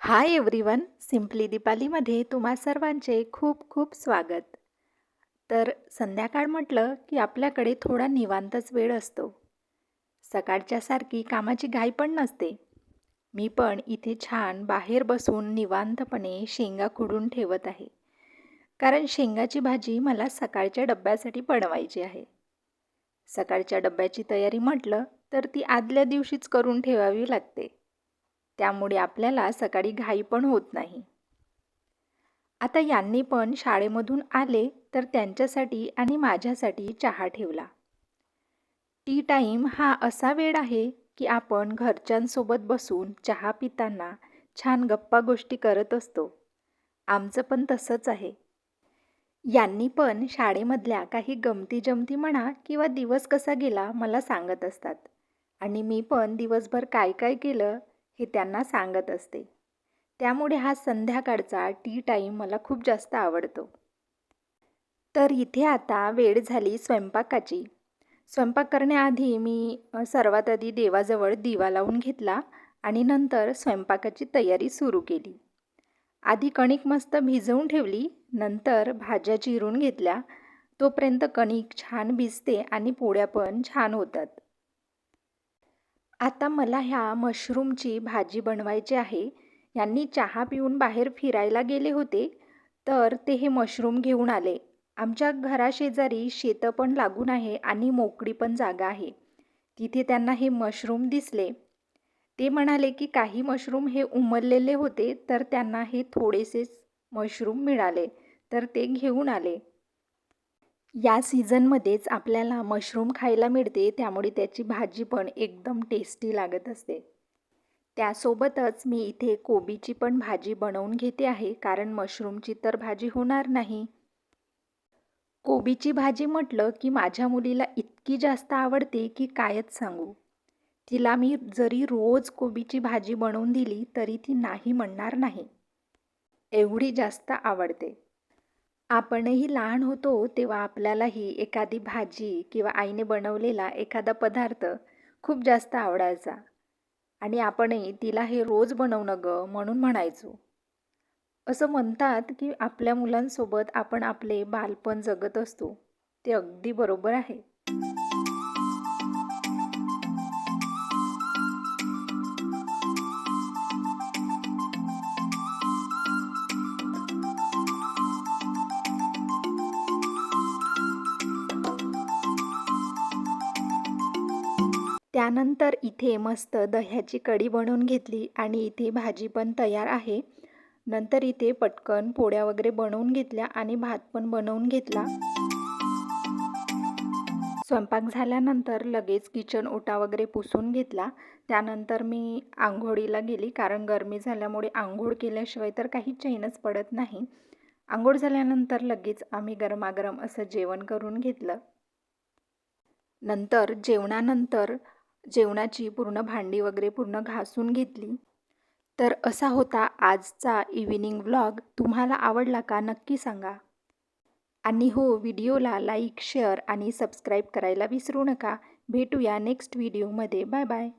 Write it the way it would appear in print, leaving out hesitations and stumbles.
Hi everyone, simply दीपालीमध्ये तुम्हा सर्वांचे खूप खूप स्वागत. तर संध्याकाळ म्हटलं की आपल्याकडे थोडा निवांतच वेळ असतो. सकाळच्या सारखी कामाची घाई पण नसते. मी पण इथे छान बाहेर बसून निवांतपणे शेंगा खुडून ठेवत आहे. कारण शेंगाची भाजी मला सकाळच्या डब्यासाठी बनवायची आहे. सकाळच्या डब्याची तयारी म्हटलं तर ती आदल्या दिवशीच करून ठेवावी लागते. त्यामुळे आपल्याला सकाळी घाई पण होत नाही. आता यांनी पण शाळेमधून आले तर त्यांच्यासाठी आणि माझ्यासाठी चहा ठेवला. टी टाईम हा असा वेळ आहे की आपण घरच्यांसोबत बसून चहा पिताना छान गप्पा गोष्टी करत असतो. आमचं पण तसंच आहे. यांनी पण शाळेमधल्या काही गमती जमती म्हणा किंवा दिवस कसा गेला मला सांगत असतात. आणि मी पण दिवसभर काय काय केलं हे त्यांना सांगत असते. त्यामुळे हा संध्याकाळचा टी टाईम मला खूप जास्त आवडतो. तर इथे आता वेळ झाली स्वयंपाकाची. स्वयंपाक करण्याआधी मी सर्वात आधी देवाजवळ दिवा लावून घेतला आणि नंतर स्वयंपाकाची तयारी सुरू केली. आधी कणिक मस्त भिजवून ठेवली, नंतर भाज्या चिरून घेतल्या. तोपर्यंत कणिक छान भिजते आणि पोळ्या पण छान होतात. आता मला ह्या मशरूमची भाजी बनवायची आहे. यांनी चहा पिऊन बाहेर फिरायला गेले होते, तर ते हे मशरूम घेऊन आले. आमच्या घराशेजारी शेतं पण लागून आहे आणि मोकळी पण जागा आहे. तिथे त्यांना हे मशरूम दिसले. ते म्हणाले की काही मशरूम हे उमललेले होते, तर त्यांना हे थोडेसेच मशरूम मिळाले, तर ते घेऊन आले. या सीझनमध्येच आपल्याला मशरूम खायला मिळते, त्यामुळे त्याची भाजी पण एकदम टेस्टी लागत असते. त्यासोबतच मी इथे कोबीची पण भाजी बनवून घेते आहे, कारण मशरूमची तर भाजी होणार नाही. कोबीची भाजी म्हटलं की माझ्या मुलीला इतकी जास्त आवडते की कायच सांगू. तिला मी जरी रोज कोबीची भाजी बनवून दिली तरी ती नाही म्हणणार नाही. एवढी जास्त आवडते. आपणही लहान होतो तेव्हा आपल्यालाही एखादी भाजी किंवा आईने बनवलेला एखादा पदार्थ खूप जास्त आवडायचा आणि आपणही तिला हे रोज बनवणं गं म्हणून म्हणायचो. असं म्हणतात की आपल्या मुलांसोबत आपण आपले बालपण जगत असतो. ते अगदी बरोबर आहे. त्यानंतर इथे मस्त दह्याची कढी बनवून घेतली आणि इथे भाजी पण तयार आहे. नंतर इथे पटकन पोळ्या वगैरे बनवून घेतल्या आणि भात पण बनवून घेतला. स्वयंपाक झाल्यानंतर लगेच किचन ओटा वगैरे पुसून घेतला. त्यानंतर मी अंघोळीला गेली, कारण गरमी झाल्यामुळे अंघोळ केल्याशिवाय तर काही चैनच पडत नाही. अंघोळ झाल्यानंतर लगेच आम्ही गरमागरम असं जेवण करून घेतलं. नंतर जेवणानंतर जेवणाची पूर्ण भांडी वगैरे पूर्ण घासून घेतली. तर असा होता आजचा इव्हिनिंग व्लॉग. तुम्हाला आवडला का नक्की सांगा. आणि हो, व्हिडिओला लाईक, शेअर आणि सबस्क्राईब करायला विसरू नका. भेटूया नेक्स्ट व्हिडिओमध्ये. Bye bye.